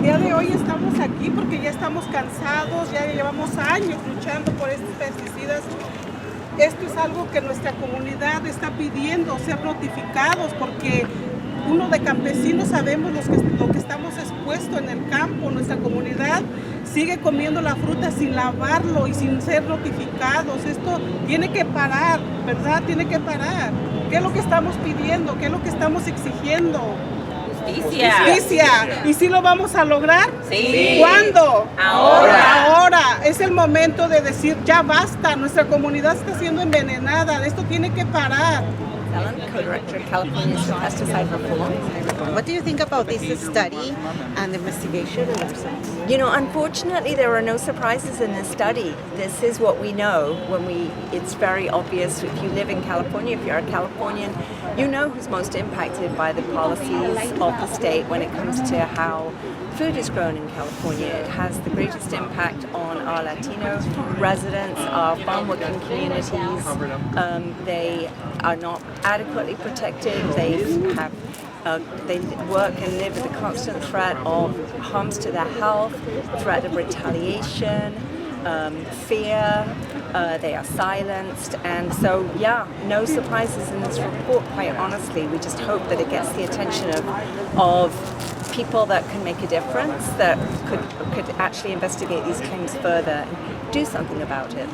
día de hoy estamos aquí porque ya estamos cansados, ya llevamos años luchando por estos pesticidas. Esto es algo que nuestra comunidad está pidiendo, ser notificados, porque uno de campesinos sabemos lo que estamos expuestos en el campo. Nuestra comunidad sigue comiendo la fruta sin lavarlo y sin ser notificados. Esto tiene que parar, ¿verdad? Tiene que parar. ¿Qué es lo que estamos pidiendo? ¿Qué es lo que estamos exigiendo? Justicia. ¿Y si lo vamos a lograr? Sí. ¿Cuándo? Ahora. Es el momento de decir, ya basta, nuestra comunidad está siendo envenenada, esto tiene que parar. Co-director of California's Pesticide Reform. What do you think about this study and investigation? You know, unfortunately, there are no surprises in this study. This is what we know it's very obvious. If you live in California, if you're a Californian, you know who's most impacted by the policies of the state when it comes to how food is grown in California. It has the greatest impact on our Latino residents, our farm working communities. They are not adequately protected. They work and live with the constant threat of harms to their health, threat of retaliation, fear. They are silenced, and so no surprises in this report, quite honestly. We just hope that it gets the attention of people that can make a difference, that could actually investigate these claims further and do something about it.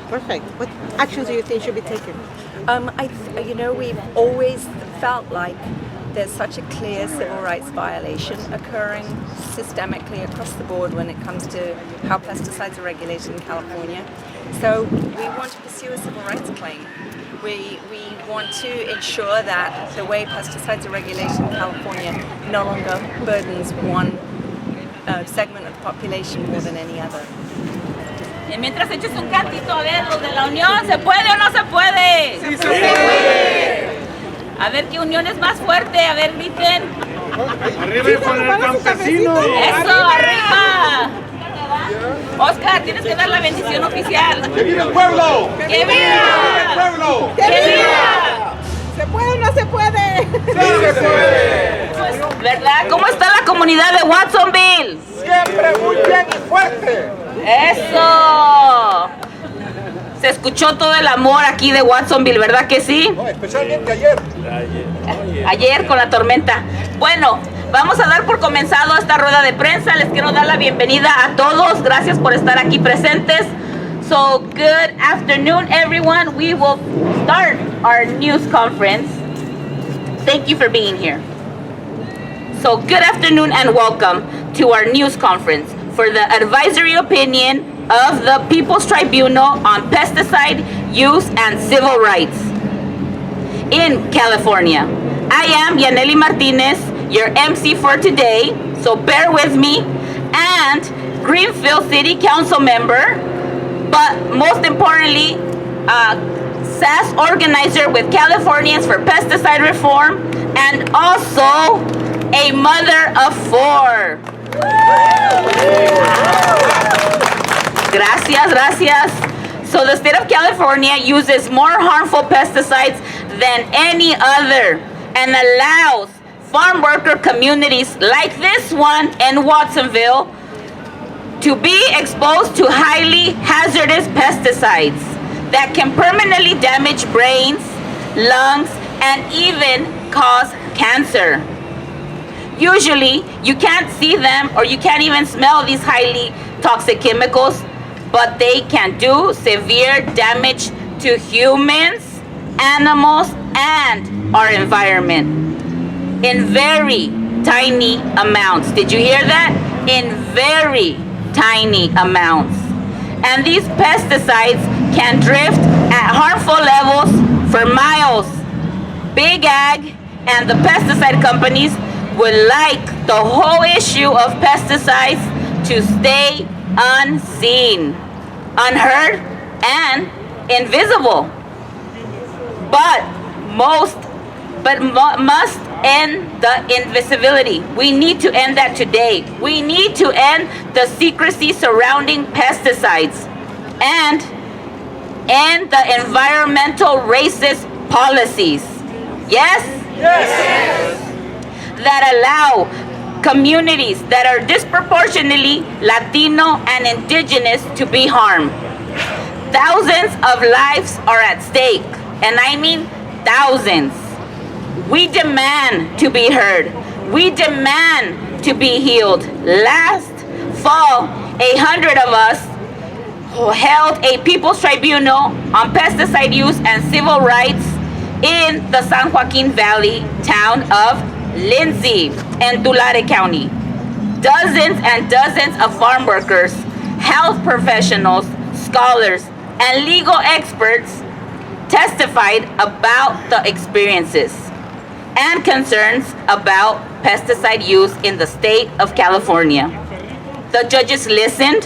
Perfect. What actions do you think should be taken? We've always felt like there's such a clear civil rights violation occurring systemically across the board when it comes to how pesticides are regulated in California. So we want to pursue a civil rights claim. We want to ensure that the way pesticides are regulated in California no longer burdens one segment of the population more than any other. Y mientras eches un cantito a ver, los de la unión, ¿se puede o no se puede? Sí, se puede. A ver qué unión es más fuerte, a ver, griten. Arriba con el campesino. Eso, arriba. Oscar, tienes que dar la bendición oficial. ¡Que viva el pueblo! ¡Que viva! ¡El pueblo! ¡Que viva! ¿Se puede o no se puede? ¡Sí se puede! Pues, ¿verdad? ¿Cómo está la comunidad de Watsonville? Siempre muy bien y fuerte. ¡Eso! Se escuchó todo el amor aquí de Watsonville, ¿verdad que sí? No, especialmente ayer. Ayer con la tormenta. Bueno, vamos a dar por comenzado esta rueda de prensa. Les quiero dar la bienvenida a todos. Gracias por estar aquí presentes. So, good afternoon, everyone. We will start our news conference. Thank you for being here. So, good afternoon and welcome to our news conference for the advisory opinion of the People's Tribunal on pesticide use and civil rights in California. I am Yaneli Martinez, your MC for today, so bear with me, and Greenfield City Council member, but most importantly, SAS organizer with Californians for Pesticide Reform, and also a mother of 4. Gracias. So the state of California uses more harmful pesticides than any other and allows farm worker communities like this one in Watsonville to be exposed to highly hazardous pesticides that can permanently damage brains, lungs, and even cause cancer. Usually, you can't see them or you can't even smell these highly toxic chemicals, but they can do severe damage to humans, animals, and our environment in very tiny amounts. Did you hear that? In very tiny amounts. And these pesticides can drift at harmful levels for miles. Big Ag and the pesticide companies would like the whole issue of pesticides to stay unseen, unheard, and invisible. But must end the invisibility. We need to end that today. We need to end the secrecy surrounding pesticides and end the environmental racist policies. Yes? Yes. That allow communities that are disproportionately Latino and indigenous to be harmed. Thousands of lives are at stake, and I mean thousands. We demand to be heard. We demand to be healed. Last fall, 100 of us held a People's Tribunal on pesticide use and civil rights in the San Joaquin Valley town of Lindsay in Tulare County. Dozens and dozens of farm workers, health professionals, scholars, and legal experts testified about the experiences and concerns about pesticide use in the state of California. The judges listened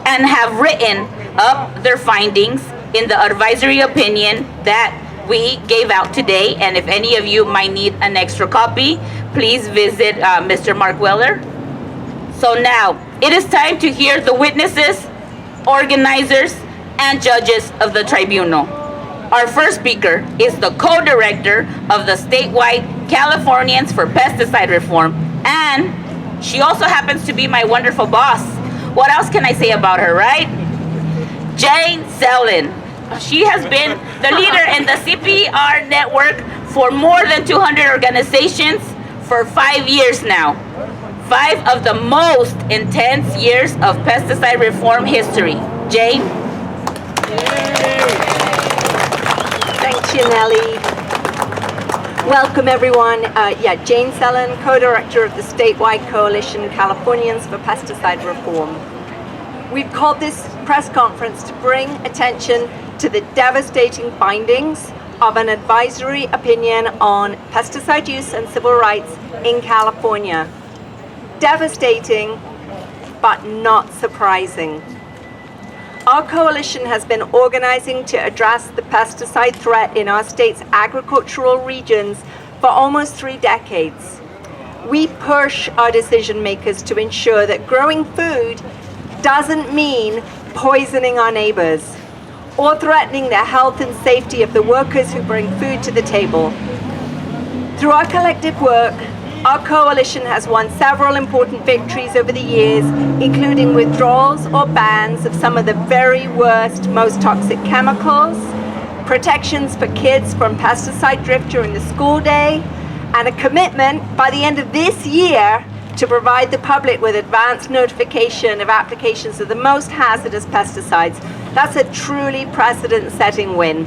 and have written up their findings in the advisory opinion that we gave out today. And if any of you might need an extra copy, please visit Mr. Mark Weller. So now, it is time to hear the witnesses, organizers, and judges of the tribunal. Our first speaker is the co-director of the statewide Californians for Pesticide Reform, and she also happens to be my wonderful boss. What else can I say about her, right? Jane Selin. She has been the leader in the CPR network for more than 200 organizations for 5 years now. 5 of the most intense years of pesticide reform history. Jane? Thanks, Yaneli. Welcome, everyone. Jane Selin, co-director of the statewide coalition Californians for Pesticide Reform. We've called this press conference to bring attention to the devastating findings of an advisory opinion on pesticide use and civil rights in California. Devastating, but not surprising. Our coalition has been organizing to address the pesticide threat in our state's agricultural regions for almost 3 decades. We push our decision makers to ensure that growing food doesn't mean poisoning our neighbors or threatening the health and safety of the workers who bring food to the table. Through our collective work, our coalition has won several important victories over the years, including withdrawals or bans of some of the very worst, most toxic chemicals, protections for kids from pesticide drift during the school day, and a commitment by the end of this year to provide the public with advanced notification of applications of the most hazardous pesticides. That's a truly precedent-setting win.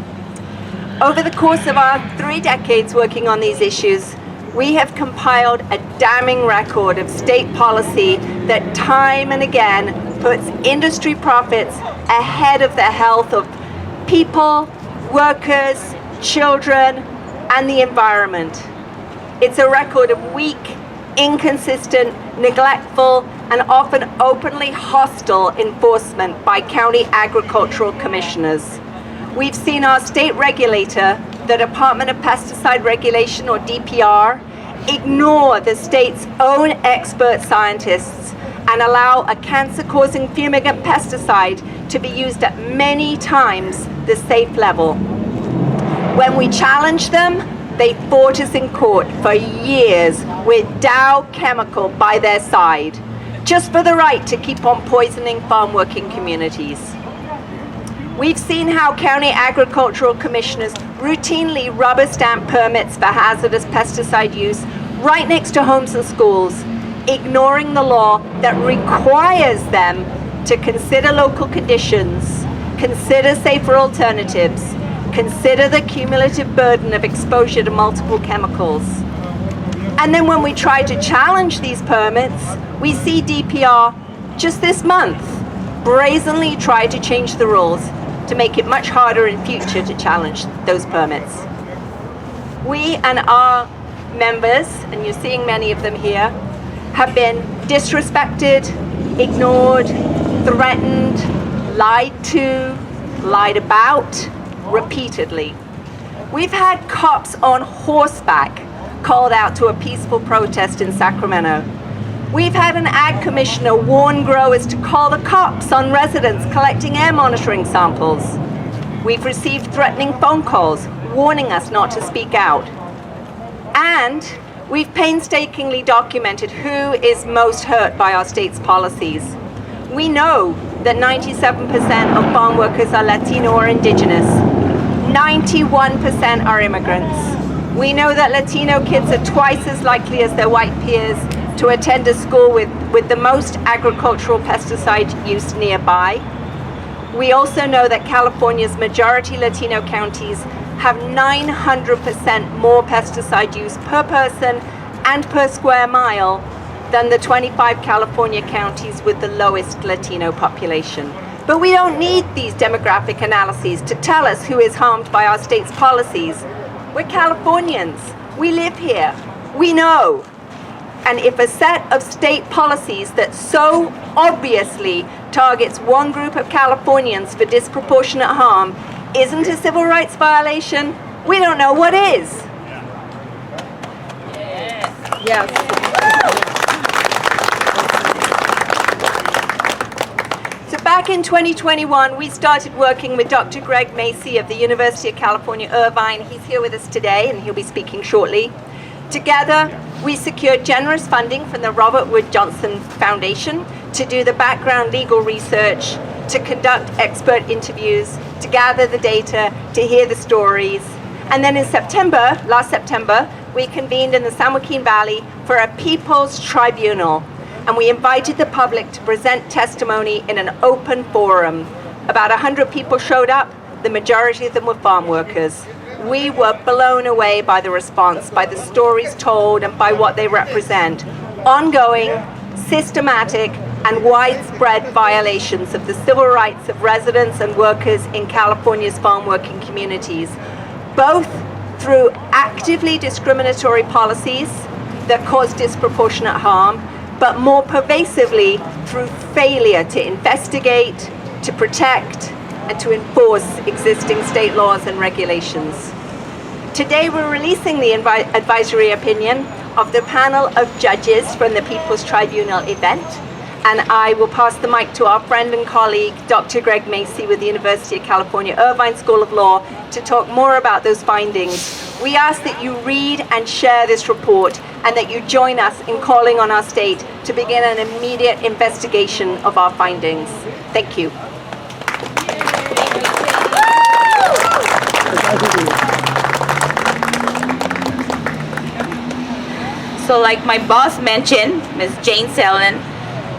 Over the course of our 3 decades working on these issues, we have compiled a damning record of state policy that time and again puts industry profits ahead of the health of people, workers, children, and the environment. It's a record of weak, inconsistent, neglectful, and often openly hostile enforcement by county agricultural commissioners. We've seen our state regulator, the Department of Pesticide Regulation, or DPR, ignore the state's own expert scientists and allow a cancer-causing fumigant pesticide to be used at many times the safe level. When we challenged them, they fought us in court for years with Dow Chemical by their side, just for the right to keep on poisoning farm working communities. We've seen how county agricultural commissioners routinely rubber stamp permits for hazardous pesticide use right next to homes and schools, ignoring the law that requires them to consider local conditions, consider safer alternatives, consider the cumulative burden of exposure to multiple chemicals. And then when we try to challenge these permits, we see DPR just this month brazenly try to change the rules to make it much harder in future to challenge those permits. We and our members, and you're seeing many of them here, have been disrespected, ignored, threatened, lied to, lied about, repeatedly. We've had cops on horseback called out to a peaceful protest in Sacramento. We've had an ag commissioner warn growers to call the cops on residents collecting air monitoring samples. We've received threatening phone calls warning us not to speak out. And We've painstakingly documented who is most hurt by our state's policies. We know that 97% of farm workers are Latino or Indigenous. 91% are immigrants. We know that Latino kids are twice as likely as their white peers to attend a school with the most agricultural pesticide use nearby. We also know that California's majority Latino counties have 900% more pesticide use per person and per square mile than the 25 California counties with the lowest Latino population. But we don't need these demographic analyses to tell us who is harmed by our state's policies. We're Californians. We live here. We know. And if a set of state policies that so obviously targets one group of Californians for disproportionate harm isn't a civil rights violation, we don't know what is. Yes. So back in 2021, we started working with Dr. Greg Macy of the University of California, Irvine. He's here with us today, and he'll be speaking shortly. Together, we secured generous funding from the Robert Wood Johnson Foundation to do the background legal research, to conduct expert interviews, to gather the data, to hear the stories. And then in September, last September, we convened in the San Joaquin Valley for a People's Tribunal. And we invited the public to present testimony in an open forum. About 100 people showed up. The majority of them were farm workers. We were blown away by the response, by the stories told, and by what they represent. Ongoing, systematic, and widespread violations of the civil rights of residents and workers in California's farm working communities, both through actively discriminatory policies that cause disproportionate harm, but more pervasively through failure to investigate, to protect, and to enforce existing state laws and regulations. Today we're releasing the advisory opinion of the panel of judges from the People's Tribunal event, and I will pass the mic to our friend and colleague, Dr. Greg Macy with the University of California, Irvine School of Law, to talk more about those findings. We ask that you read and share this report, and that you join us in calling on our state to begin an immediate investigation of our findings. Thank you. So like my boss mentioned, Ms. Jane Sellen,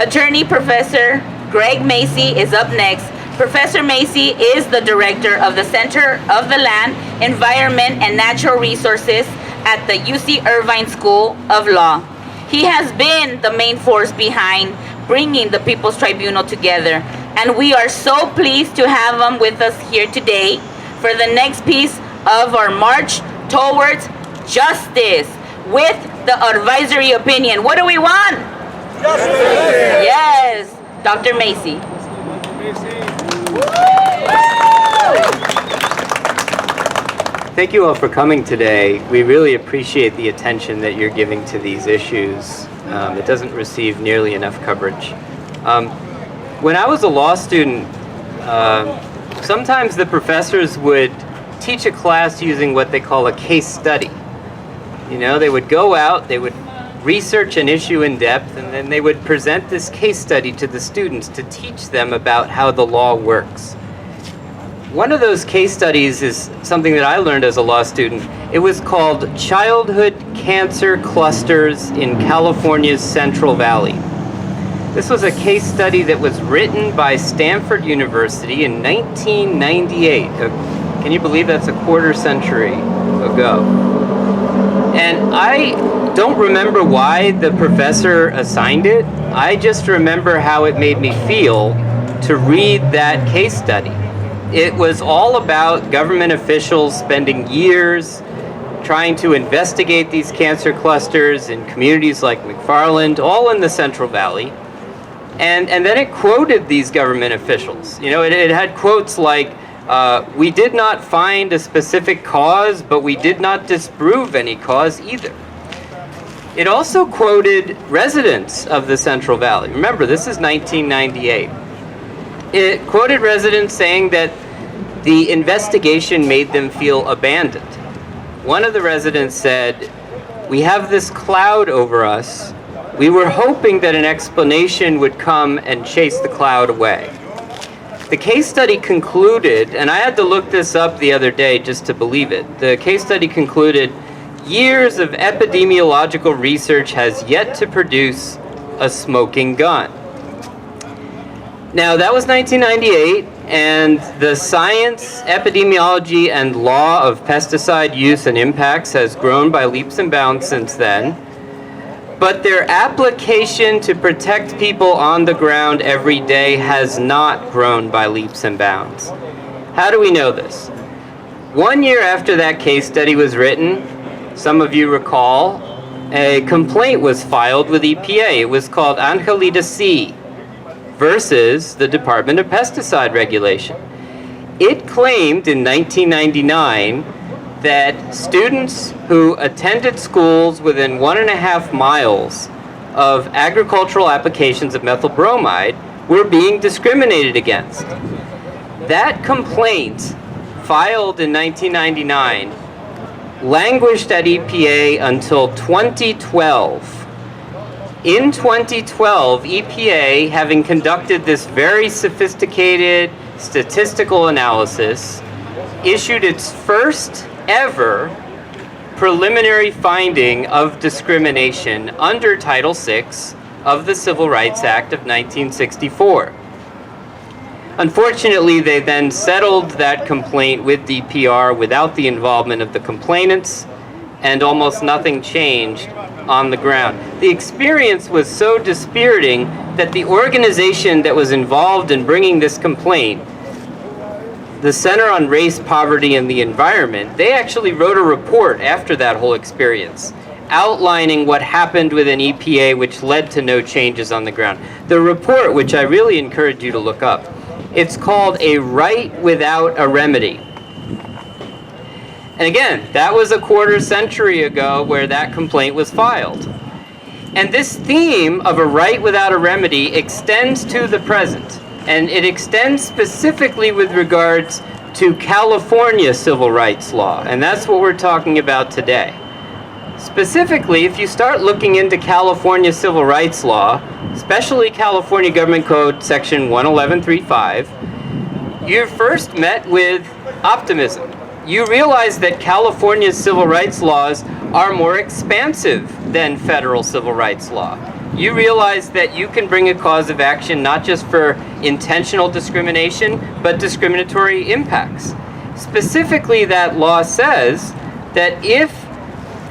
attorney Professor Greg Macy is up next. Professor Macy is the director of the Center of the Land, Environment, and Natural Resources at the UC Irvine School of Law. He has been the main force behind bringing the People's Tribunal together, and we are so pleased to have him with us here today for the next piece of our march towards justice with the advisory opinion. What do we want? Justice! Yes, Dr. Macy. Thank you all for coming today. We really appreciate the attention that you're giving to these issues. It doesn't receive nearly enough coverage. When I was a law student, sometimes the professors would teach a class using what they call a case study. You know, they would go out, they would research an issue in depth, and then they would present this case study to the students to teach them about how the law works. One of those case studies is something that I learned as a law student. It was called Childhood Cancer Clusters in California's Central Valley. This was a case study that was written by Stanford University in 1998. Can you believe that's a quarter century ago? And I don't remember why the professor assigned it. I just remember how it made me feel to read that case study. It was all about government officials spending years trying to investigate these cancer clusters in communities like McFarland, all in the Central Valley. And then it quoted these government officials. You know, it had quotes like, we did not find a specific cause, but we did not disprove any cause either. It also quoted residents of the Central Valley. Remember, this is 1998. It quoted residents saying that the investigation made them feel abandoned. One of the residents said, we have this cloud over us. We were hoping that an explanation would come and chase the cloud away. The case study concluded, and I had to look this up the other day just to believe it. The case study concluded, years of epidemiological research has yet to produce a smoking gun. Now, that was 1998, and the science, epidemiology, and law of pesticide use and impacts has grown by leaps and bounds since then. But their application to protect people on the ground every day has not grown by leaps and bounds. How do we know this? 1 year after that case study was written, some of you recall, a complaint was filed with EPA. It was called Angelita C. versus the Department of Pesticide Regulation. It claimed in 1999 that students who attended schools within 1.5 miles of agricultural applications of methyl bromide were being discriminated against. That complaint, filed in 1999, languished at EPA until 2012. In 2012, EPA, having conducted this very sophisticated statistical analysis, issued its first ever preliminary finding of discrimination under Title VI of the Civil Rights Act of 1964. Unfortunately, they then settled that complaint with DPR without the involvement of the complainants, and almost nothing changed on the ground. The experience was so dispiriting that the organization that was involved in bringing this complaint, the Center on Race, Poverty, and the Environment, they actually wrote a report after that whole experience, outlining what happened within EPA, which led to no changes on the ground. The report, which I really encourage you to look up, it's called A Right Without a Remedy. And again, that was a quarter century ago where that complaint was filed. And this theme of a right without a remedy extends to the present. And it extends specifically with regards to California civil rights law. And that's what we're talking about today. Specifically, if you start looking into California civil rights law, especially California Government Code Section 11135, you're first met with optimism. You realize that California's civil rights laws are more expansive than federal civil rights law. You realize that you can bring a cause of action not just for intentional discrimination, but discriminatory impacts. Specifically, that law says that if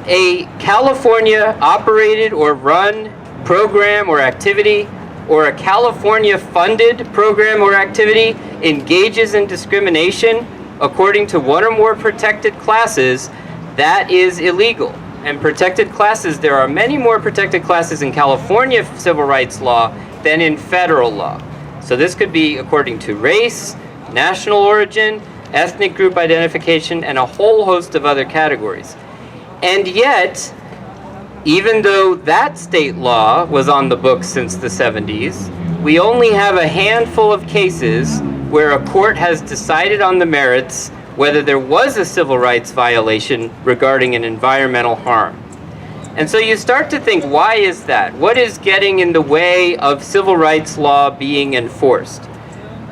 a California operated or run program or activity, or a California funded program or activity engages in discrimination according to one or more protected classes, that is illegal. And protected classes, there are many more protected classes in California civil rights law than in federal law. So this could be according to race, national origin, ethnic group identification, and a whole host of other categories. And yet, even though that state law was on the books since the 70s, we only have a handful of cases where a court has decided on the merits whether there was a civil rights violation regarding an environmental harm. And so you start to think, why is that? What is getting in the way of civil rights law being enforced?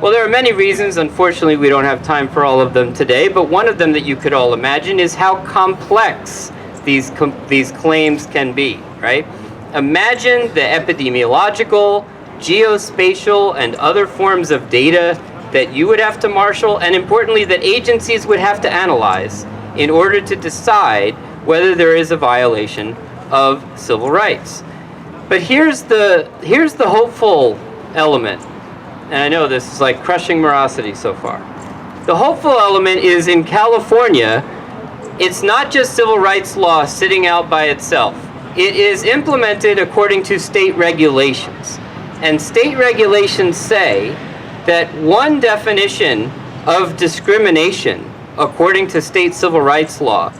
Well, there are many reasons. Unfortunately, we don't have time for all of them today, but one of them that you could all imagine is how complex these claims can be, right? Imagine the epidemiological, geospatial, and other forms of data that you would have to marshal, and importantly, that agencies would have to analyze in order to decide whether there is a violation of civil rights. But here's the hopeful element, and I know this is like crushing morosity so far. The hopeful element is in California, it's not just civil rights law sitting out by itself. It is implemented according to state regulations. And state regulations say that one definition of discrimination, according to state civil rights law,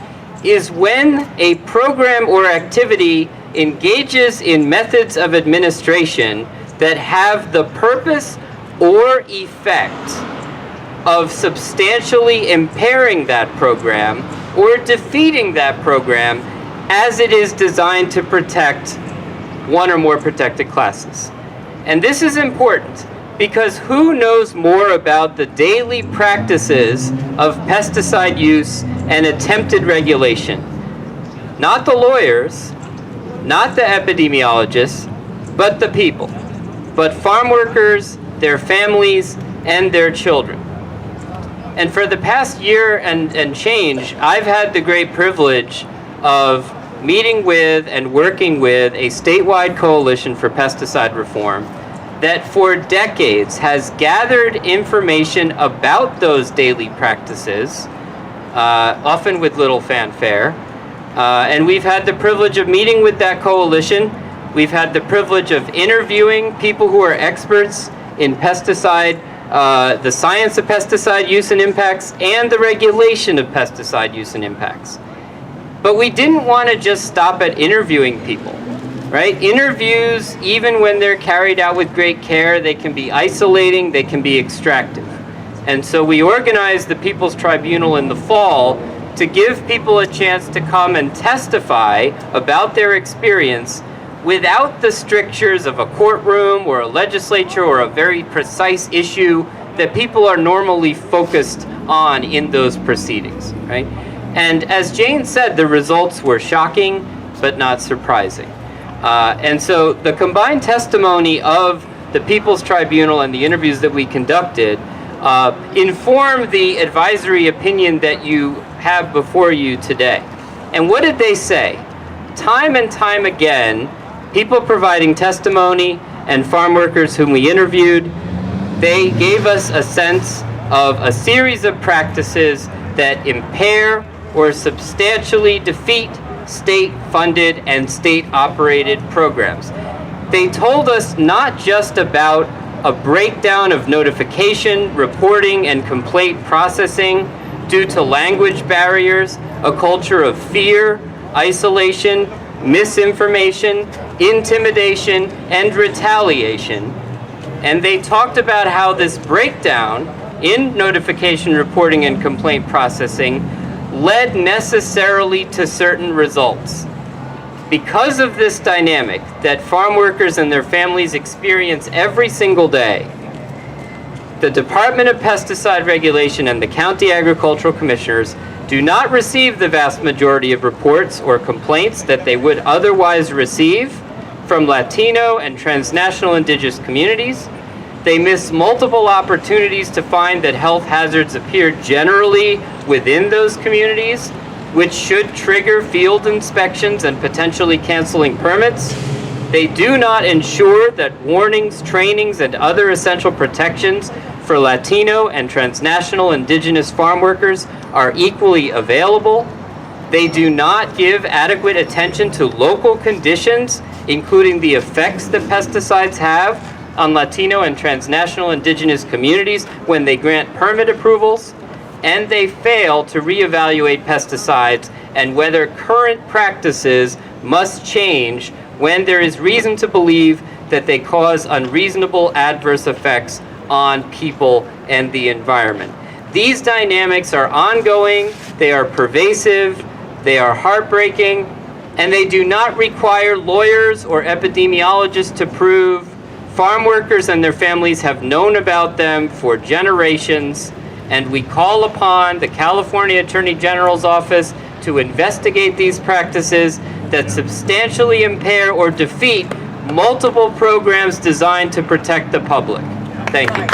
is when a program or activity engages in methods of administration that have the purpose or effect of substantially impairing that program or defeating that program as it is designed to protect one or more protected classes. And this is important because who knows more about the daily practices of pesticide use and attempted regulation? Not the lawyers, not the epidemiologists, but the people, but farm workers, their families, and their children. And for the past year and change, I've had the great privilege of meeting with and working with a statewide coalition for pesticide reform that for decades has gathered information about those daily practices, often with little fanfare. And we've had the privilege of meeting with that coalition. We've had the privilege of interviewing people who are experts in pesticide, the science of pesticide use and impacts, and the regulation of pesticide use and impacts. But we didn't want to just stop at interviewing people, right? Interviews, even when they're carried out with great care, they can be isolating, they can be extractive. And so we organized the People's Tribunal in the fall to give people a chance to come and testify about their experience without the strictures of a courtroom or a legislature or a very precise issue that people are normally focused on in those proceedings, right? And as Jane said, the results were shocking, but not surprising. And so the combined testimony of the People's Tribunal and the interviews that we conducted inform the advisory opinion that you have before you today. And what did they say? Time and time again, people providing testimony and farm workers whom we interviewed, they gave us a sense of a series of practices that impair or substantially defeat state-funded and state-operated programs. They told us not just about a breakdown of notification, reporting, and complaint processing due to language barriers, a culture of fear, isolation, misinformation, intimidation, and retaliation. And they talked about how this breakdown in notification, reporting, and complaint processing led necessarily to certain results. Because of this dynamic that farm workers and their families experience every single day, the Department of Pesticide Regulation and the County Agricultural Commissioners do not receive the vast majority of reports or complaints that they would otherwise receive from Latino and transnational indigenous communities. They miss multiple opportunities to find that health hazards appear generally within those communities, which should trigger field inspections and potentially canceling permits. They do not ensure that warnings, trainings, and other essential protections for Latino and transnational indigenous farm workers are equally available. They do not give adequate attention to local conditions, including the effects that pesticides have on Latino and transnational indigenous communities when they grant permit approvals. And they fail to reevaluate pesticides and whether current practices must change when there is reason to believe that they cause unreasonable adverse effects on people and the environment. These dynamics are ongoing, they are pervasive, they are heartbreaking, and they do not require lawyers or epidemiologists to prove. Farm workers and their families have known about them for generations, and we call upon the California Attorney General's office to investigate these practices that substantially impair or defeat multiple programs designed to protect the public. Thank you.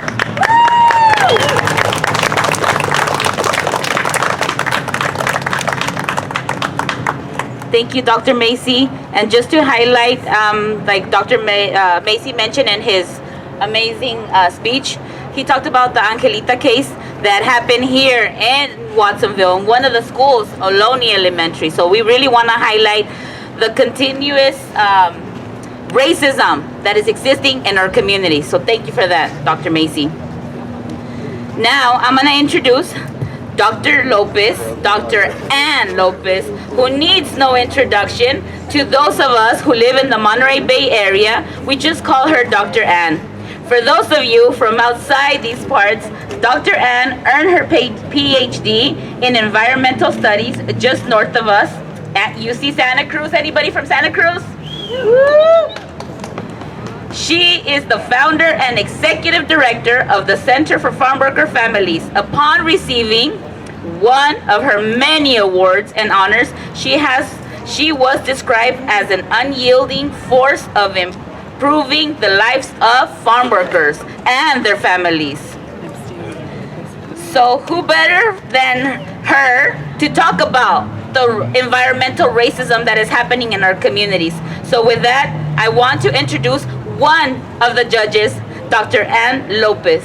Thank you, Dr. Macy. And just to highlight, like Dr. Macy mentioned in his amazing speech, he talked about the Angelita case that happened here in Watsonville, in one of the schools, Ohlone Elementary. So we really want to highlight the continuous racism that is existing in our community. So thank you for that, Dr. Macy. Now I'm going to introduce Dr. Lopez, Dr. Ann Lopez, who needs no introduction to those of us who live in the Monterey Bay area. We just call her Dr. Ann. For those of you from outside these parts, Dr. Ann earned her PhD in environmental studies just north of us at UC Santa Cruz. Anybody from Santa Cruz? Woo! She is the founder and executive director of the Center for Farmworker Families. Upon receiving one of her many awards and honors, she was described as an unyielding force of improving the lives of farm workers and their families. So who better than her to talk about the environmental racism that is happening in our communities? So with that, I want to introduce one of the judges, Dr. Ann Lopez.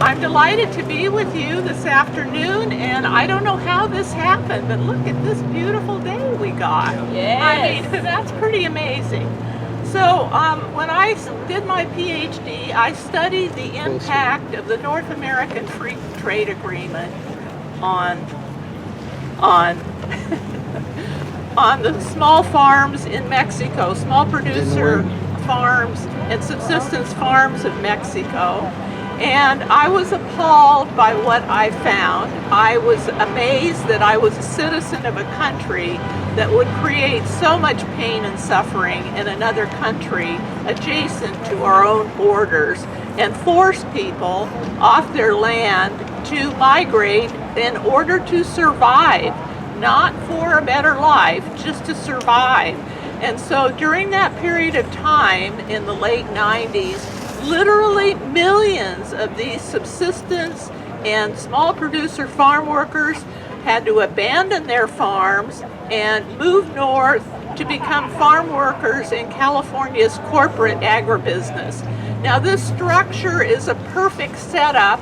I'm delighted to be with you this afternoon, and I don't know how this happened, but look at this beautiful day we got. Yes. I mean, that's pretty amazing. So when I did my PhD, I studied the impact of the North American Free Trade Agreement on on the small farms in Mexico, small producer farms and subsistence farms of Mexico. And I was appalled by what I found. I was amazed that I was a citizen of a country that would create so much pain and suffering in another country adjacent to our own borders and force people off their land to migrate in order to survive, not for a better life, just to survive. And so during that period of time in the late 90s, literally millions of these subsistence and small producer farm workers had to abandon their farms and move north to become farm workers in California's corporate agribusiness. Now this structure is a perfect setup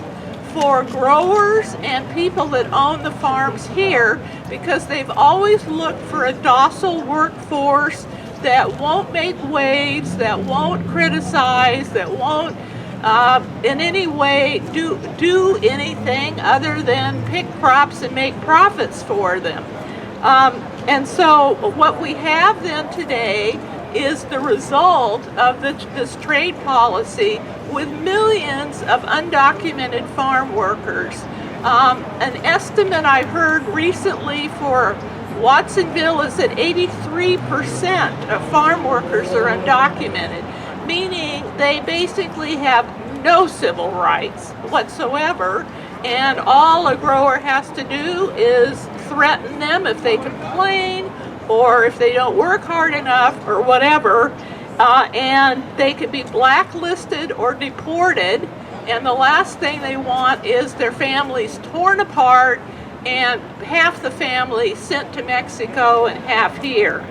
for growers and people that own the farms here, because they've always looked for a docile workforce that won't make waves, that won't criticize, that won't in any way do anything other than pick crops and make profits for them. And so what we have then today is the result of this trade policy with millions of undocumented farm workers. An estimate I heard recently for Watsonville is that 83% of farm workers are undocumented, meaning they basically have no civil rights whatsoever, and all a grower has to do is threaten them if they complain or if they don't work hard enough or whatever, and they could be blacklisted or deported, and the last thing they want is their families torn apart and half the family sent to Mexico and half here.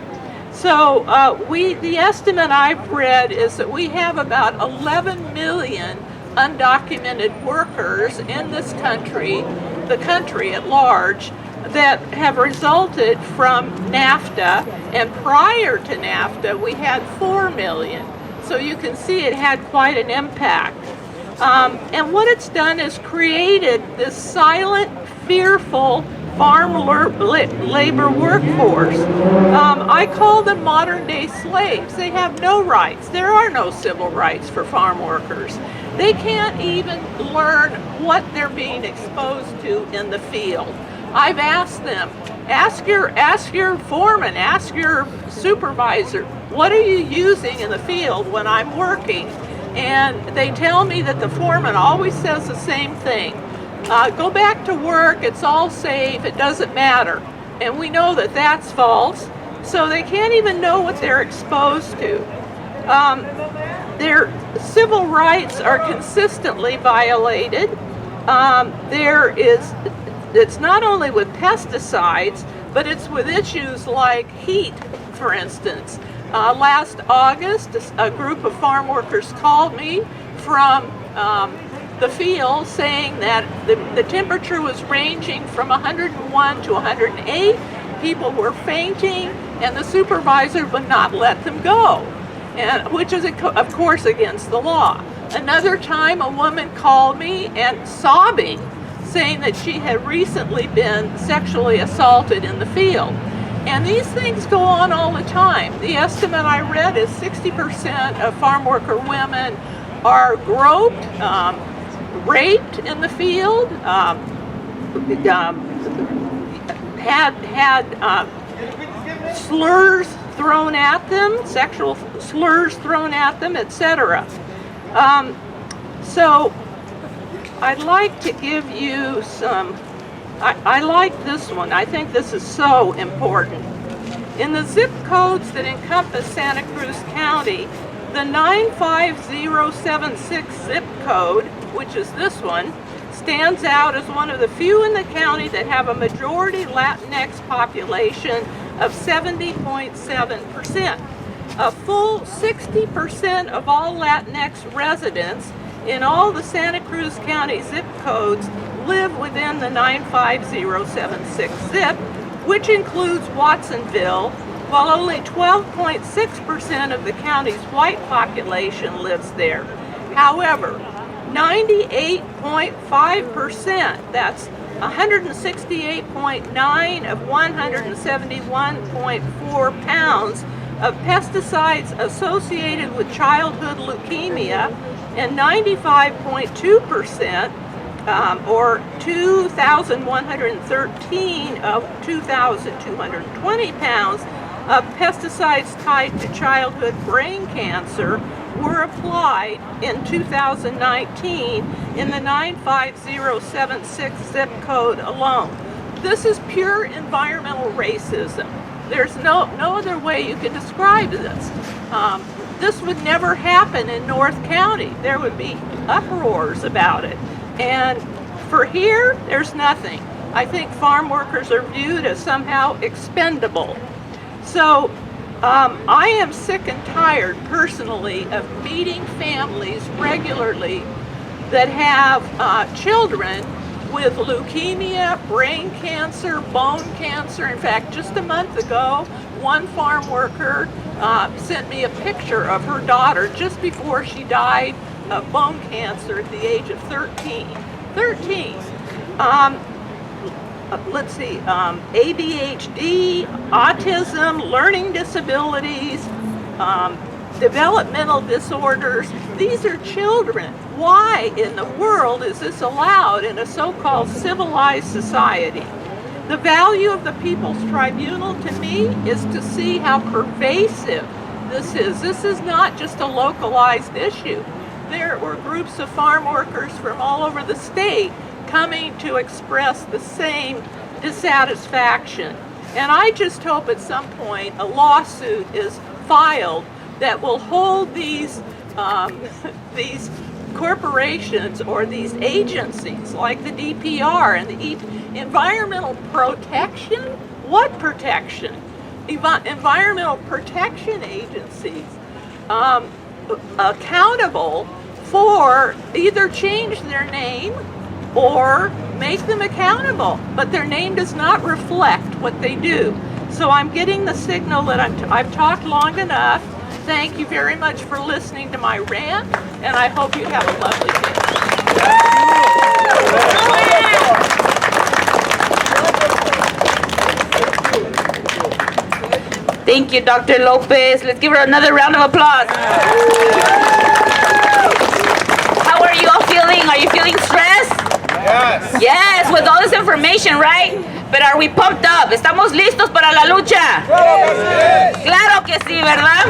So the estimate I've read is that we have about 11 million undocumented workers in this country, the country at large, that have resulted from NAFTA, and prior to NAFTA we had 4 million. So you can see it had quite an impact. And what it's done is created this silent, fearful farm labor workforce. I call them modern day slaves. They have no rights. There are no civil rights for farm workers. They can't even learn what they're being exposed to in the field. I've asked them, ask your foreman, ask your supervisor, what are you using in the field when I'm working? And they tell me that the foreman always says the same thing. Go back to work, it's all safe, it doesn't matter. And we know that that's false, so they can't even know what they're exposed to. Their civil rights are consistently violated. It's not only with pesticides, but it's with issues like heat, for instance. Last August, a group of farm workers called me from the field saying that the temperature was ranging from 101 to 108. People were fainting, and the supervisor would not let them go, which is, of course, against the law. Another time, a woman called me and sobbing, saying that she had recently been sexually assaulted in the field. And these things go on all the time. The estimate I read is 60% of farm worker women are groped, raped in the field, had slurs thrown at them, sexual slurs thrown at them, etc. So I'd like to give you some, I like this one. I think this is so important. In the zip codes that encompass Santa Cruz County, the 95076 zip code, which is this one, stands out as one of the few in the county that have a majority Latinx population of 70.7%. A full 60% of all Latinx residents in all the Santa Cruz County zip codes live within the 95076 zip, which includes Watsonville, while only 12.6% of the county's white population lives there. However, 98.5%, that's 168.9 of 171.4 pounds of pesticides associated with childhood leukemia, and 95.2%, or 2,113 of 2,220 pounds of pesticides tied to childhood brain cancer were applied in 2019 in the 95076 zip code alone. This is pure environmental racism. There's no other way you can describe this. This would never happen in North County. There would be uproars about it. And for here, there's nothing. I think farm workers are viewed as somehow expendable. So I am sick and tired personally of meeting families regularly that have children with leukemia, brain cancer, bone cancer. In fact, just a month ago, one farm worker sent me a picture of her daughter just before she died of bone cancer at the age of 13. 13. Let's see, ADHD, autism, learning disabilities, developmental disorders. These are children. Why in the world is this allowed in a so-called civilized society? The value of the People's Tribunal to me is to see how pervasive this is. This is not just a localized issue. There were groups of farm workers from all over the state coming to express the same dissatisfaction. And I just hope at some point a lawsuit is filed that will hold these corporations or these agencies like the DPR and the environmental protection. What protection? Environmental protection agencies accountable for either change their name or make them accountable, but their name does not reflect what they do. So I'm getting the signal that I've talked long enough. Thank you very much for listening to my rant, and I hope you have a lovely day. Thank you, Dr. Lopez. Let's give her another round of applause. How are you all feeling? Are you feeling stressed? Yes. Yes, with all this information, right? But are we pumped up? ¿Estamos listos para la lucha? Claro que sí, ¿verdad?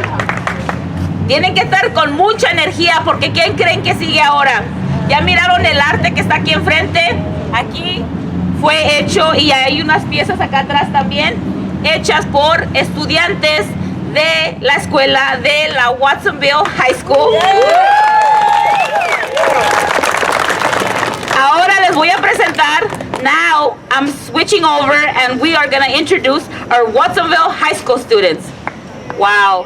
Tienen que estar con mucha energía porque ¿quién creen que sigue ahora? ¿Ya miraron el arte que está aquí enfrente? Aquí fue hecho y hay unas piezas acá atrás también hechas por estudiantes de la escuela de la Watsonville High School. Ahora les voy a presentar. Now I'm switching over and we are going to introduce our Watsonville High School students. Wow.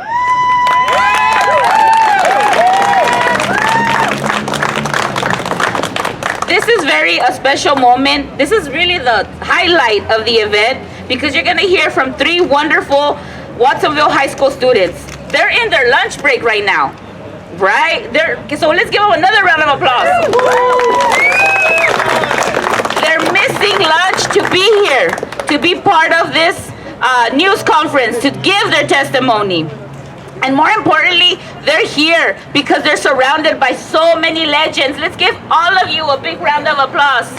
This is a special moment. This is really the highlight of the event because you're going to hear from 3 wonderful Watsonville High School students. They're in their lunch break right now, right? So let's give them another round of applause. They're missing lunch to be here, to be part of this news conference, to give their testimony. And more importantly, they're here because they're surrounded by so many legends. Let's give all of you a big round of applause.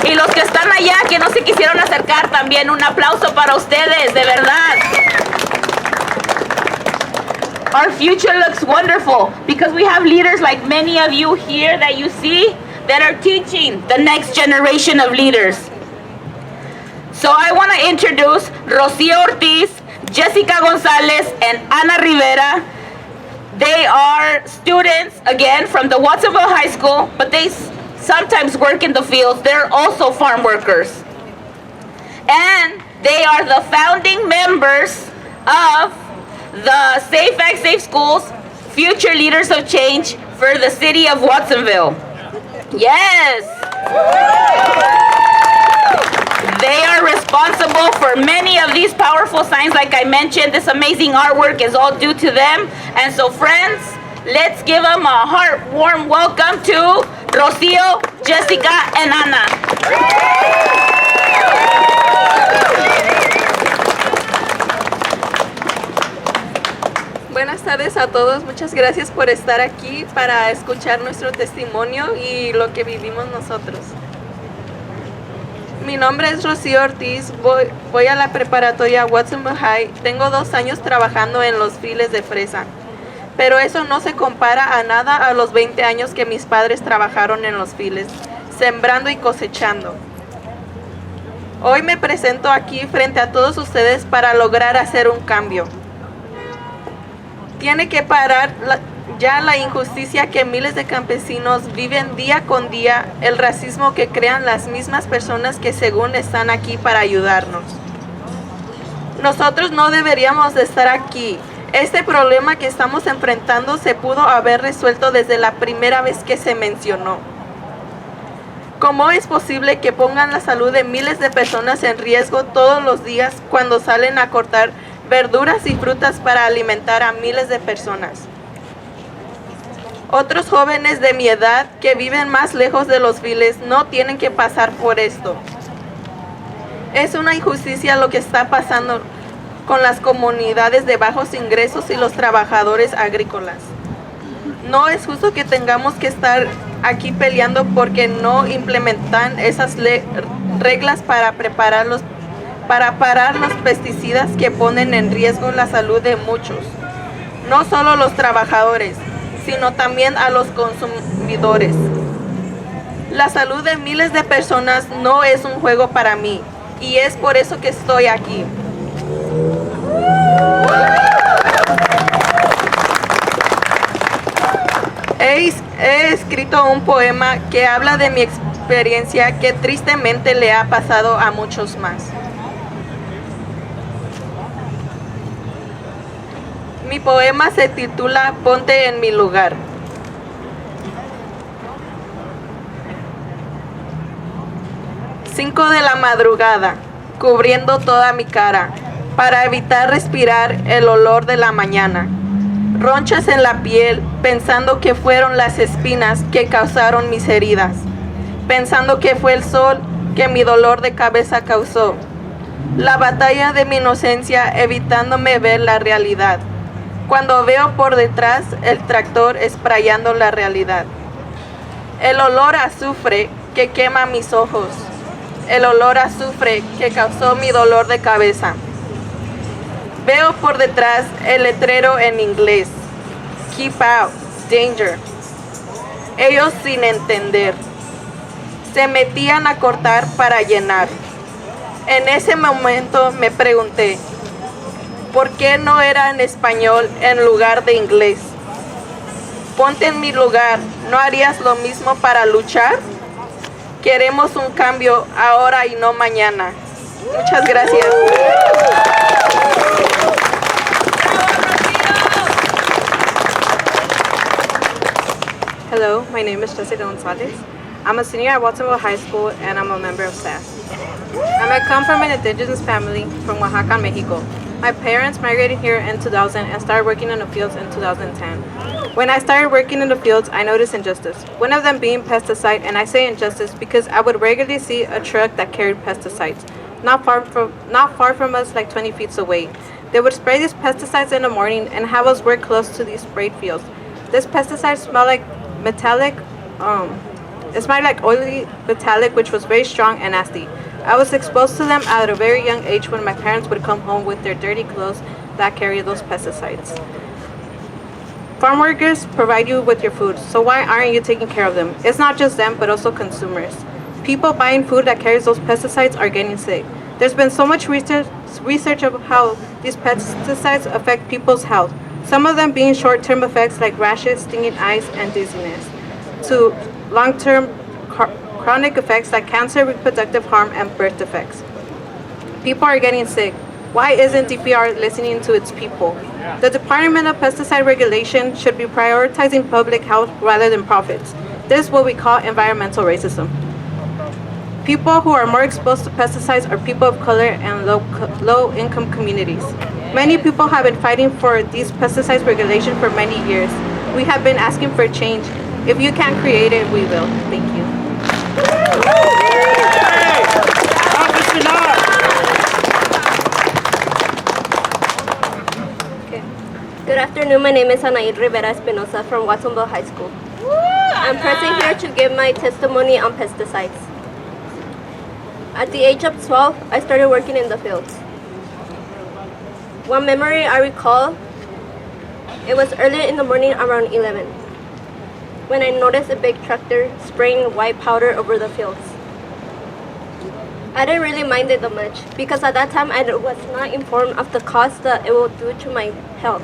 Y los que están allá, que no se quisieron acercar, también un aplauso para ustedes, de verdad. Our future looks wonderful because we have leaders like many of you here that you see that are teaching the next generation of leaders. So I want to introduce Rocio Ortiz, Jessica Gonzalez, and Ana Rivera. They are students, again, from the Watsonville High School, but they sometimes work in the fields. They're also farm workers. And they are the founding members of the Safe Act Safe Schools, Future Leaders of Change for the city of Watsonville. Yes! They are responsible for many of these powerful signs. Like I mentioned, this amazing artwork is all due to them. And so friends, let's give them a heart warm welcome to Rocio, Jessica, and Ana. Buenas tardes a todos, muchas gracias por estar aquí para escuchar nuestro testimonio y lo que vivimos nosotros. Mi nombre es Rocio Ortiz, voy a la preparatoria Watsonville High, tengo 2 años trabajando en los files de fresa, pero eso no se compara a nada a los 20 años que mis padres trabajaron en los files, sembrando y cosechando. Hoy me presento aquí frente a todos ustedes para lograr hacer un cambio. Tiene que parar ya la injusticia que miles de campesinos viven día con día, el racismo que crean las mismas personas que según están aquí para ayudarnos. Nosotros no deberíamos de estar aquí. Este problema que estamos enfrentando se pudo haber resuelto desde la primera vez que se mencionó. ¿Cómo es posible que pongan la salud de miles de personas en riesgo todos los días cuando salen a cortar verduras y frutas para alimentar a miles de personas? Otros jóvenes de mi edad que viven más lejos de los files no tienen que pasar por esto. Es una injusticia lo que está pasando con las comunidades de bajos ingresos y los trabajadores agrícolas. No es justo que tengamos que estar aquí peleando porque no implementan esas reglas para parar los pesticidas que ponen en riesgo la salud de muchos, no solo los trabajadores, sino también a los consumidores. La salud de miles de personas no es un juego para mí, y es por eso que estoy aquí. He escrito un poema que habla de mi experiencia que tristemente le ha pasado a muchos más. Mi poema se titula Ponte en mi lugar. Cinco de la madrugada, cubriendo toda mi cara, para evitar respirar el olor de la mañana. Ronchas en la piel, pensando que fueron las espinas que causaron mis heridas. Pensando que fue el sol que mi dolor de cabeza causó. La batalla de mi inocencia, evitándome ver la realidad. Cuando veo por detrás el tractor esprayando la realidad. El olor a azufre que quema mis ojos. El olor a azufre que causó mi dolor de cabeza. Veo por detrás el letrero en inglés. Keep out, danger. Ellos sin entender. Se metían a cortar para llenar. En ese momento me pregunté, ¿por qué no era en español en lugar de inglés? Ponte en mi lugar, ¿no harías lo mismo para luchar? Queremos un cambio ahora y no mañana. Muchas gracias. Hello, my name is Jessica Gonzalez. I'm a senior at Watsonville High School and I'm a member of staff. I come from an indigenous family from Oaxaca, Mexico. My parents migrated here in 2000 and started working in the fields in 2010. When I started working in the fields, I noticed injustice. One of them being pesticide, and I say injustice because I would regularly see a truck that carried pesticides, not far from us, like 20 feet away. They would spray these pesticides in the morning and have us work close to these sprayed fields. This pesticide smelled like metallic, it smelled like oily metallic, which was very strong and nasty. I was exposed to them at a very young age when my parents would come home with their dirty clothes that carry those pesticides. Farm workers provide you with your food, so why aren't you taking care of them? It's not just them, but also consumers. People buying food that carries those pesticides are getting sick. There's been so much research of how these pesticides affect people's health, some of them being short-term effects like rashes, stinging eyes, and dizziness, to long-term chronic effects like cancer, reproductive harm, and birth defects. People are getting sick. Why isn't DPR listening to its people? The Department of Pesticide Regulation should be prioritizing public health rather than profits. This is what we call environmental racism. People who are more exposed to pesticides are people of color and low-income communities. Many people have been fighting for these pesticides regulation for many years. We have been asking for change. If you can't create it, we will. Thank you. Good afternoon, my name is Anaid Rivera Espinosa from Watsonville High School. I'm present here to give my testimony on pesticides. At the age of 12, I started working in the fields. One memory I recall, it was early in the morning around 11, when I noticed a big tractor spraying white powder over the fields. I didn't really mind it that much because at that time I was not informed of the cost that it will do to my health.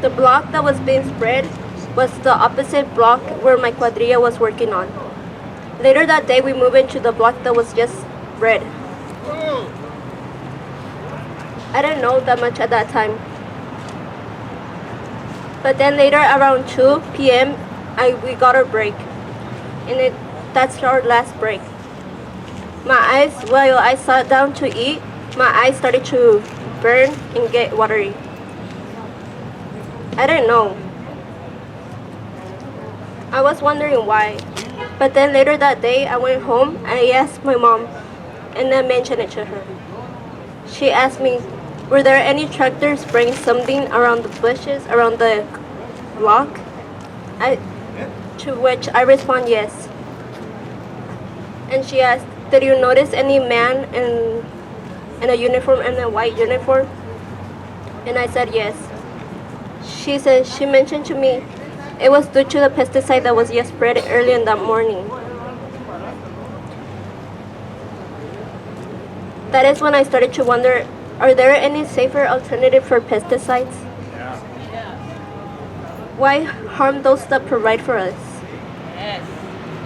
The block that was being sprayed was the opposite block where my cuadrilla was working on. Later that day, we moved into the block that was just red. I didn't know that much at that time. But then later around 2 p.m., we got our break. And that's our last break. My eyes, while I sat down to eat, my eyes started to burn and get watery. I didn't know. I was wondering why. But then later that day, I went home and I asked my mom, and I mentioned it to her. She asked me, were there any tractors spraying something around the bushes, around the block? To which I respond, yes. And she asked, did you notice any man in a uniform, in a white uniform? And I said yes. She said, she mentioned to me, it was due to the pesticide that was just sprayed early in that morning. That is when I started to wonder, are there any safer alternatives for pesticides? Why harm those that provide for us?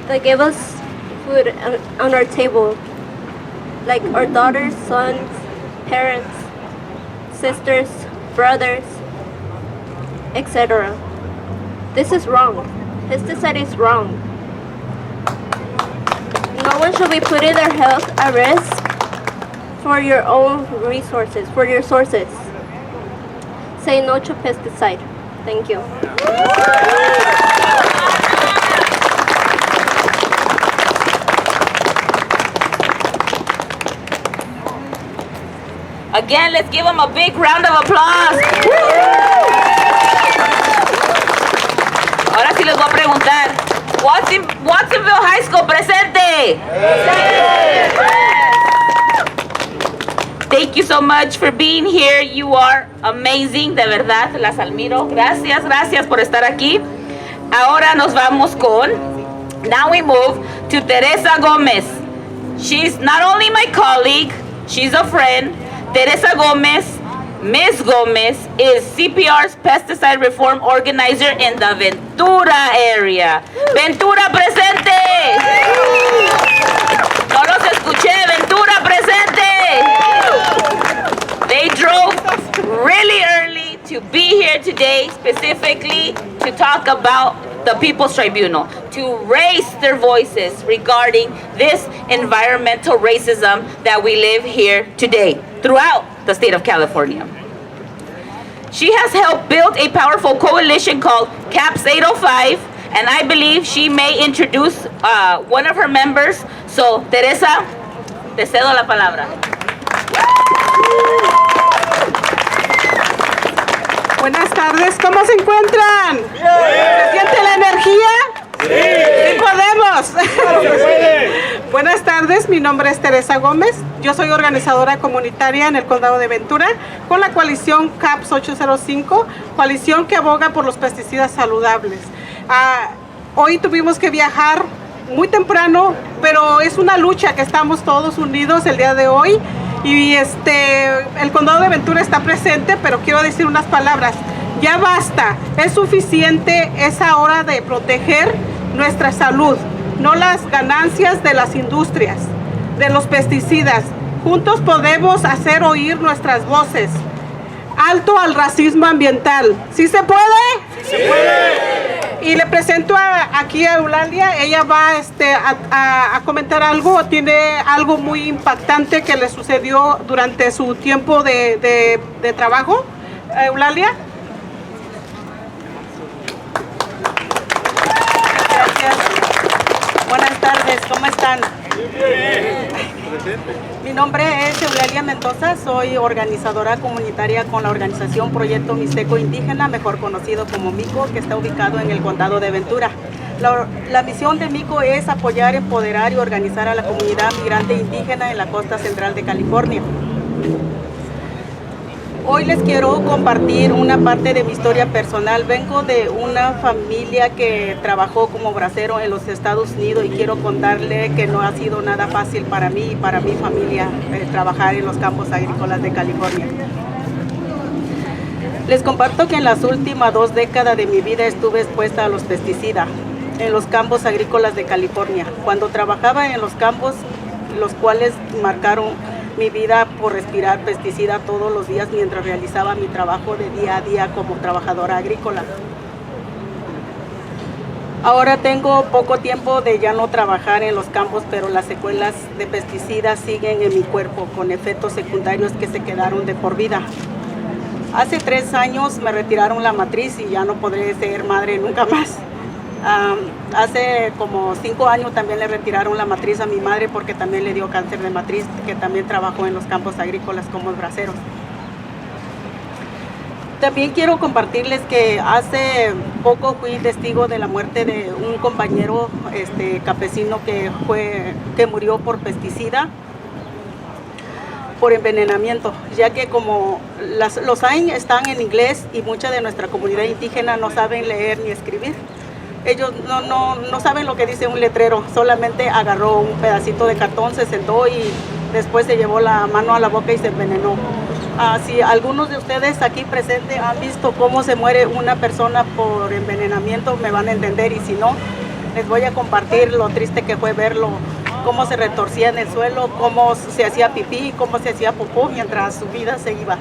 That give us food on our table, like our daughters, sons, parents, sisters, brothers, etc. This is wrong. Pesticide is wrong. No one should be putting their health at risk for your own resources, for your sources. Say no to pesticide. Thank you. Again, let's give them a big round of applause. Ahora sí les voy a preguntar. Watsonville High School, presente. Thank you so much for being here. You are amazing, de verdad, las admiro. Gracias, gracias por estar aquí. Ahora nos vamos con, now we move to Teresa Gomez. She's not only my colleague, she's a friend. Teresa Gomez, Ms. Gomez, is CPR's pesticide reform organizer in the Ventura area. Ventura presente. No los escuché, Ventura presente. They drove really early to be here today, specifically to talk about the People's Tribunal, to raise their voices regarding this environmental racism that we live here today throughout the state of California. She has helped build a powerful coalition called CAPS 805, and I believe she may introduce one of her members So, Teresa, te cedo la palabra. Buenas tardes, ¿cómo se encuentran? Bien. ¿Se siente la energía? Sí. ¡Sí podemos! ¡Claro que puede! Buenas tardes, mi nombre es Teresa Gómez. Yo soy organizadora comunitaria en el Condado de Ventura con la coalición CAPS 805, coalición que aboga por los pesticidas saludables. Hoy tuvimos que viajar muy temprano, pero es una lucha que estamos todos unidos el día de hoy. Y el Condado de Ventura está presente, pero quiero decir unas palabras. Ya basta, es suficiente, es hora de proteger nuestra salud, no las ganancias de las industrias, de los pesticidas. Juntos podemos hacer oír nuestras voces. Alto al racismo ambiental. ¿Sí se puede? ¡Sí se puede! Y le presento aquí a Eulalia. Ella va a comentar algo, tiene algo muy impactante que le sucedió durante su tiempo de trabajo. Eulalia. Gracias. Buenas tardes, ¿cómo están? Mi nombre es Eulalia Mendoza, soy organizadora comunitaria con la organización Proyecto Mixteco Indígena, mejor conocido como MICO, que está ubicado en el Condado de Ventura. La misión de MICO es apoyar, empoderar y organizar a la comunidad migrante indígena en la costa central de California. Hoy les quiero compartir una parte de mi historia personal. Vengo de una familia que trabajó como bracero en los Estados Unidos y quiero contarle que no ha sido nada fácil para mí y para mi familia trabajar en los campos agrícolas de California. Les comparto que en las últimas 2 décadas de mi vida estuve expuesta a los pesticidas en los campos agrícolas de California. Cuando trabajaba en los campos, los cuales marcaron mi vida por respirar pesticida todos los días mientras realizaba mi trabajo de día a día como trabajadora agrícola. Ahora tengo poco tiempo de ya no trabajar en los campos, pero las secuelas de pesticidas siguen en mi cuerpo con efectos secundarios que se quedaron de por vida. Hace 3 años me retiraron la matriz y ya no podré ser madre nunca más. Hace como 5 años también le retiraron la matriz a mi madre porque también le dio cáncer de matriz, que también trabajó en los campos agrícolas como braceros. También quiero compartirles que hace poco fui testigo de la muerte de un compañero campesino que murió por pesticida, por envenenamiento, ya que como los AIN están en inglés y mucha de nuestra comunidad indígena no saben leer ni escribir. Ellos no saben lo que dice un letrero, solamente agarró un pedacito de cartón, se sentó y después se llevó la mano a la boca y se envenenó. Si algunos de ustedes aquí presentes han visto cómo se muere una persona por envenenamiento, me van a entender, y si no, les voy a compartir lo triste que fue verlo, cómo se retorcía en el suelo, cómo se hacía pipí, cómo se hacía popó mientras su vida se iba.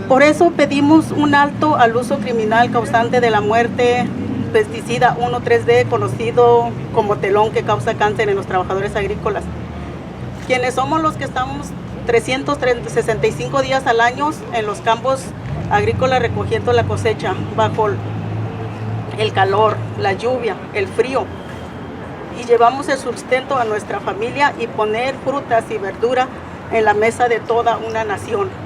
Por eso pedimos un alto al uso criminal causante de la muerte pesticida 1,3-D, conocido como telón, que causa cáncer en los trabajadores agrícolas. Quienes somos los que estamos 365 días al año en los campos agrícolas recogiendo la cosecha, bajo el calor, la lluvia, el frío, y llevamos el sustento a nuestra familia y poner frutas y verduras en la mesa de toda una nación.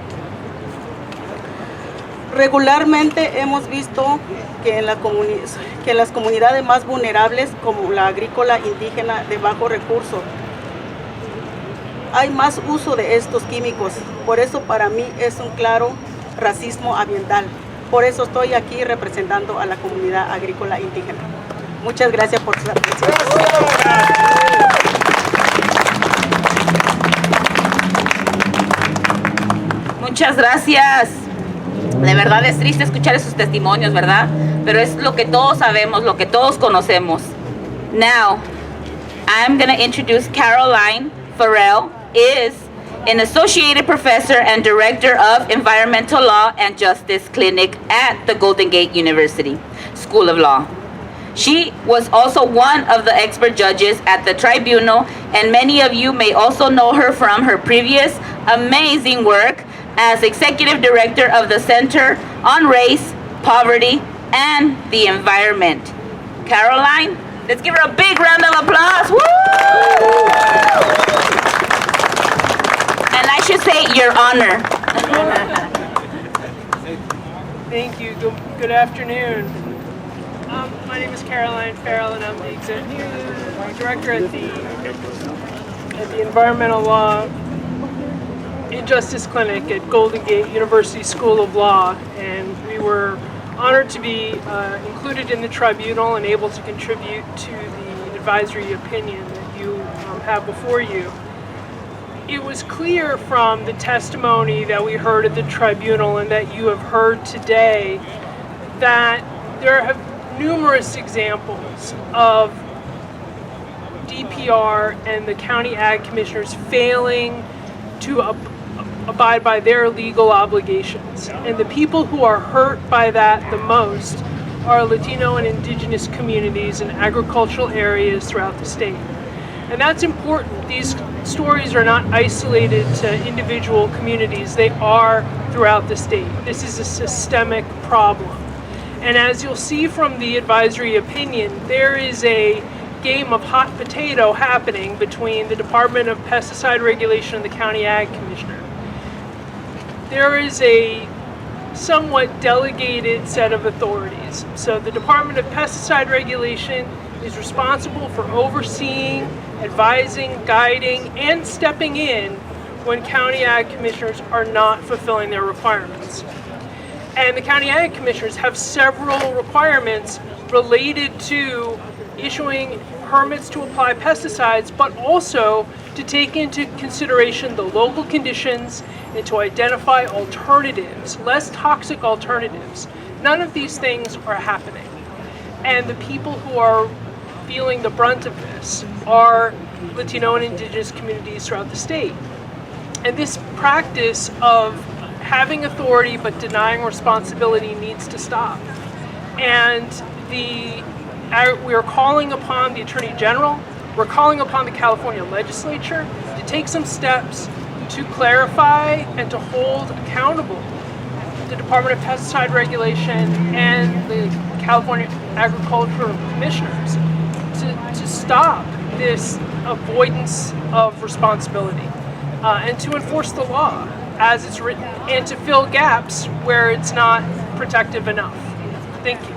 Regularmente hemos visto que en las comunidades más vulnerables, como la agrícola indígena de bajo recurso, hay más uso de estos químicos. Por eso para mí es un claro racismo ambiental. Por eso estoy aquí representando a la comunidad agrícola indígena. Muchas gracias por su atención. Muchas gracias. De verdad es triste escuchar esos testimonios, ¿verdad? Pero es lo que todos sabemos, lo que todos conocemos. Now, I'm going to introduce Caroline Farrell, is an associated professor and director of environmental law and justice clinic at the Golden Gate University School of Law. She was also one of the expert judges at the Tribunal, and many of you may also know her from her previous amazing work as executive director of the Center on Race, Poverty, and the Environment. Caroline. Let's give her a big round of applause. Woo! And I should say, Your Honor. Thank you. Good afternoon. My name is Caroline Farrell, and I'm the executive director at the Environmental Law and Justice Clinic at Golden Gate University School of Law. And we were honored to be included in the tribunal and able to contribute to the advisory opinion that you have before you. It was clear from the testimony that we heard at the tribunal and that you have heard today that there have numerous examples of DPR and the county ag commissioners failing to abide by their legal obligations. And the people who are hurt by that the most are Latino and indigenous communities in agricultural areas throughout the state. And that's important. These stories are not isolated to individual communities. They are throughout the state. This is a systemic problem. And as you'll see from the advisory opinion, there is a game of hot potato happening between the Department of Pesticide Regulation and the County Ag Commissioner. There is a somewhat delegated set of authorities. So the Department of Pesticide Regulation is responsible for overseeing, advising, guiding, and stepping in when county ag commissioners are not fulfilling their requirements. And the county ag commissioners have several requirements related to issuing permits to apply pesticides, but also to take into consideration the local conditions and to identify alternatives, less toxic alternatives. None of these things are happening. And the people who are feeling the brunt of this are Latino and indigenous communities throughout the state. And this practice of having authority but denying responsibility needs to stop. And we are calling upon the Attorney General, we're calling upon the California legislature to take some steps to clarify and to hold accountable the Department of Pesticide Regulation and the California Agricultural Commissioners to stop this avoidance of responsibility and to enforce the law as it's written and to fill gaps where it's not protective enough. Thank you.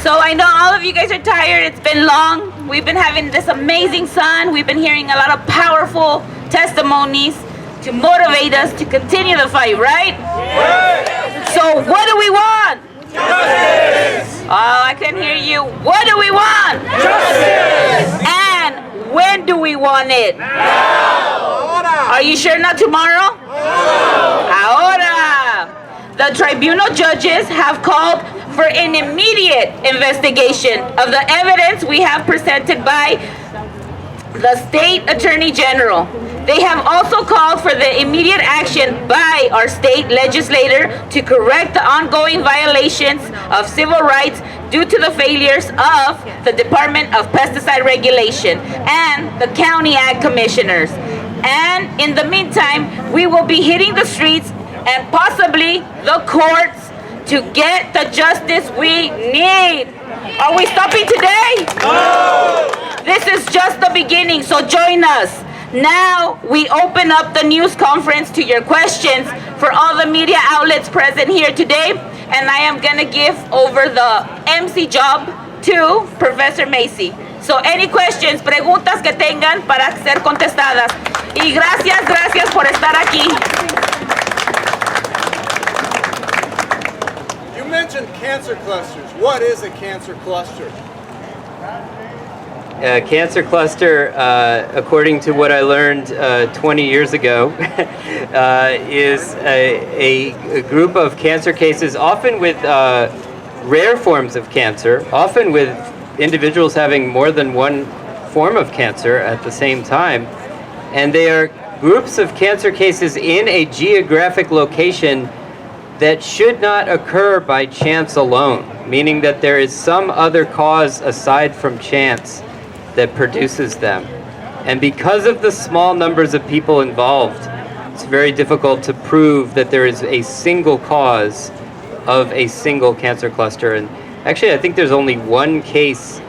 So I know all of you guys are tired. It's been long. We've been having this amazing sun. We've been hearing a lot of powerful testimonies to motivate us to continue the fight, right? Yes. So what do we want? Justice! Oh, I couldn't hear you. What do we want? Justice! And when do we want it? Now! Are you sure not tomorrow? No! Ahora! The tribunal judges have called for an immediate investigation of the evidence we have presented by the State Attorney General. They have also called for the immediate action by our state legislator to correct the ongoing violations of civil rights due to the failures of the Department of Pesticide Regulation and the County Ag Commissioners. And in the meantime, we will be hitting the streets and possibly the courts to get the justice we need. Are we stopping today? No! This is just the beginning, so join us. Now we open up the news conference to your questions for all the media outlets present here today, and I am gonna give over the MC job to Professor Macy. So any questions, preguntas que tengan para ser contestadas. Y gracias por estar aquí. You mentioned cancer clusters. What is a cancer cluster? A cancer cluster, according to what I learned 20 years ago, is a group of cancer cases, often with rare forms of cancer, often with individuals having more than one form of cancer at the same time. And they are groups of cancer cases in a geographic location that should not occur by chance alone, meaning that there is some other cause aside from chance that produces them. And because of the small numbers of people involved, it's very difficult to prove that there is a single cause of a single cancer cluster. And actually, I think there's only one case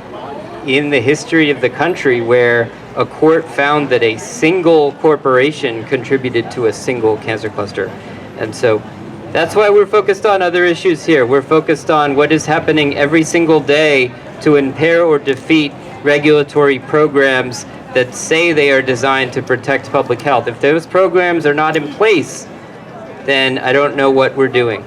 in the history of the country where a court found that a single corporation contributed to a single cancer cluster. And so that's why we're focused on other issues here. We're focused on what is happening every single day to impair or defeat regulatory programs that say they are designed to protect public health. If those programs are not in place, then I don't know what we're doing.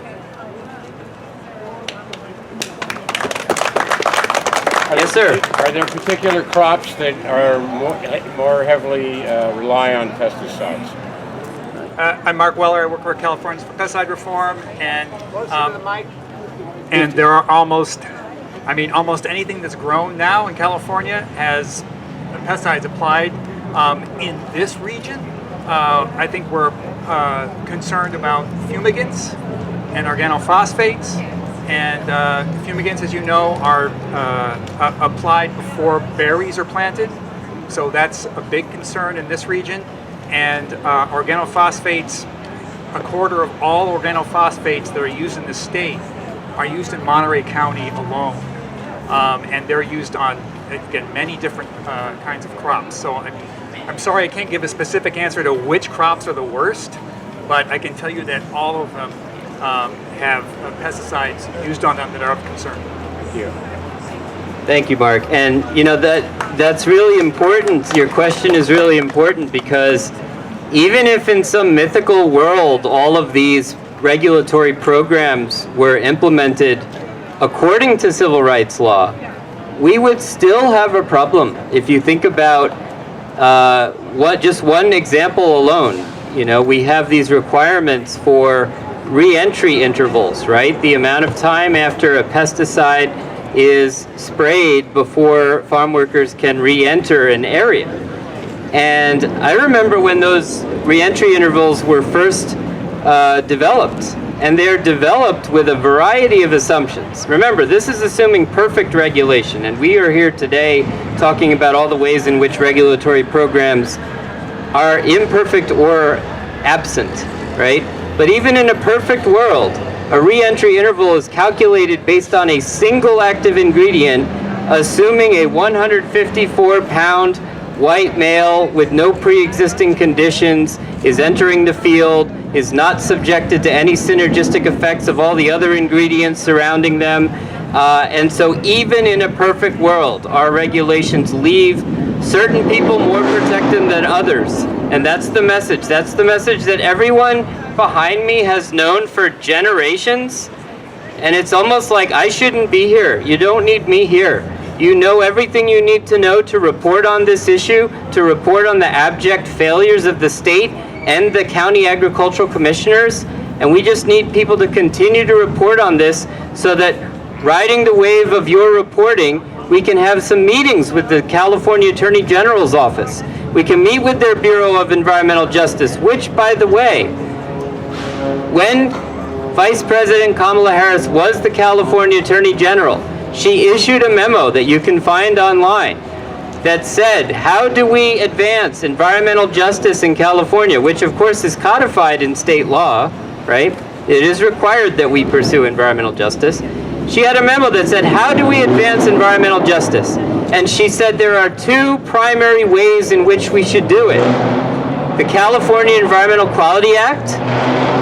Yes, sir. Are there particular crops that are more heavily rely on pesticides? I'm Mark Weller. I work for Californians for Pesticide Reform, and there are almost anything that's grown now in California has pesticides applied. In this region, I think we're concerned about fumigants and organophosphates. And fumigants, as you know, are applied before berries are planted. So that's a big concern in this region. And organophosphates, a quarter of all organophosphates that are used in the state are used in Monterey County alone. And they're used on, again, many different kinds of crops. So I'm sorry I can't give a specific answer to which crops are the worst, but I can tell you that all of them have pesticides used on them that are of concern. Thank you. Thank you, Mark. And you know that's really important. Your question is really important because even if in some mythical world all of these regulatory programs were implemented according to civil rights law, we would still have a problem. If you think about just one example alone, you know, we have these requirements for re-entry intervals, right? The amount of time after a pesticide is sprayed before farm workers can re-enter an area. And I remember when those re-entry intervals were first developed, and they're developed with a variety of assumptions. Remember, this is assuming perfect regulation, and we are here today talking about all the ways in which regulatory programs are imperfect or absent, right? But even in a perfect world, a re-entry interval is calculated based on a single active ingredient, assuming a 154-pound white male with no pre-existing conditions is entering the field, is not subjected to any synergistic effects of all the other ingredients surrounding them. And so even in a perfect world, our regulations leave certain people more protected than others. And that's the message. That's the message that everyone behind me has known for generations. And it's almost like I shouldn't be here. You don't need me here. You know everything you need to know to report on this issue, to report on the abject failures of the state and the county agricultural commissioners. And we just need people to continue to report on this so that riding the wave of your reporting, we can have some meetings with the California Attorney General's office. We can meet with their Bureau of Environmental Justice, which, by the way, when Vice President Kamala Harris was the California Attorney General, she issued a memo that you can find online that said, how do we advance environmental justice in California, which of course is codified in state law, right? It is required that we pursue environmental justice. She had a memo that said, how do we advance environmental justice? And she said there are two primary ways in which we should do it. The California Environmental Quality Act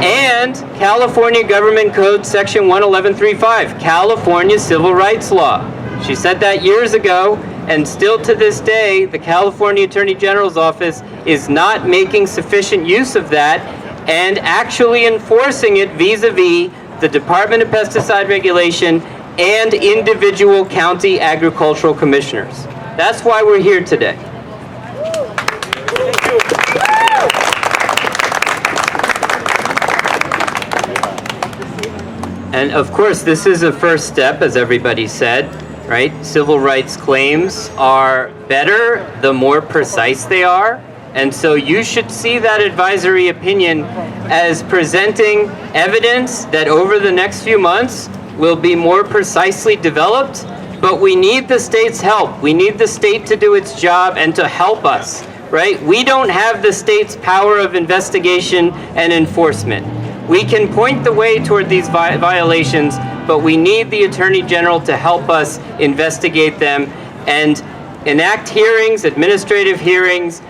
and California Government Code Section 11135, California Civil Rights Law. She said that years ago, and still to this day, the California Attorney General's office is not making sufficient use of that and actually enforcing it vis-a-vis the Department of Pesticide Regulation and individual county agricultural commissioners. That's why we're here today. And of course, this is a first step, as everybody said, right? Civil rights claims are better the more precise they are. And so you should see that advisory opinion as presenting evidence that over the next few months will be more precisely developed. But we need the state's help. We need the state to do its job and to help us right? We don't have the state's power of investigation and enforcement. We can point the way toward these violations, but we need the Attorney General to help us investigate them and enact hearings, administrative hearings,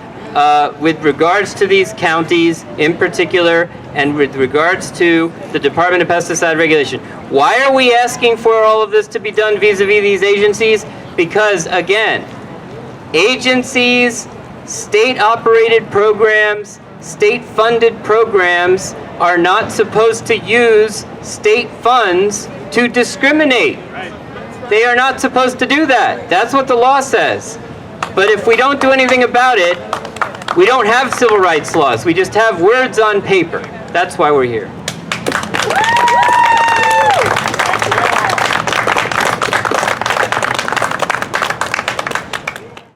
with regards to these counties in particular, and with regards to the Department of Pesticide Regulation. Why are we asking for all of this to be done vis-a-vis these agencies? Because, again, agencies, state-operated programs, state-funded programs are not supposed to use state funds to discriminate. They are not supposed to do that. That's what the law says. But if we don't do anything about it, we don't have civil rights laws. We just have words on paper. That's why we're here.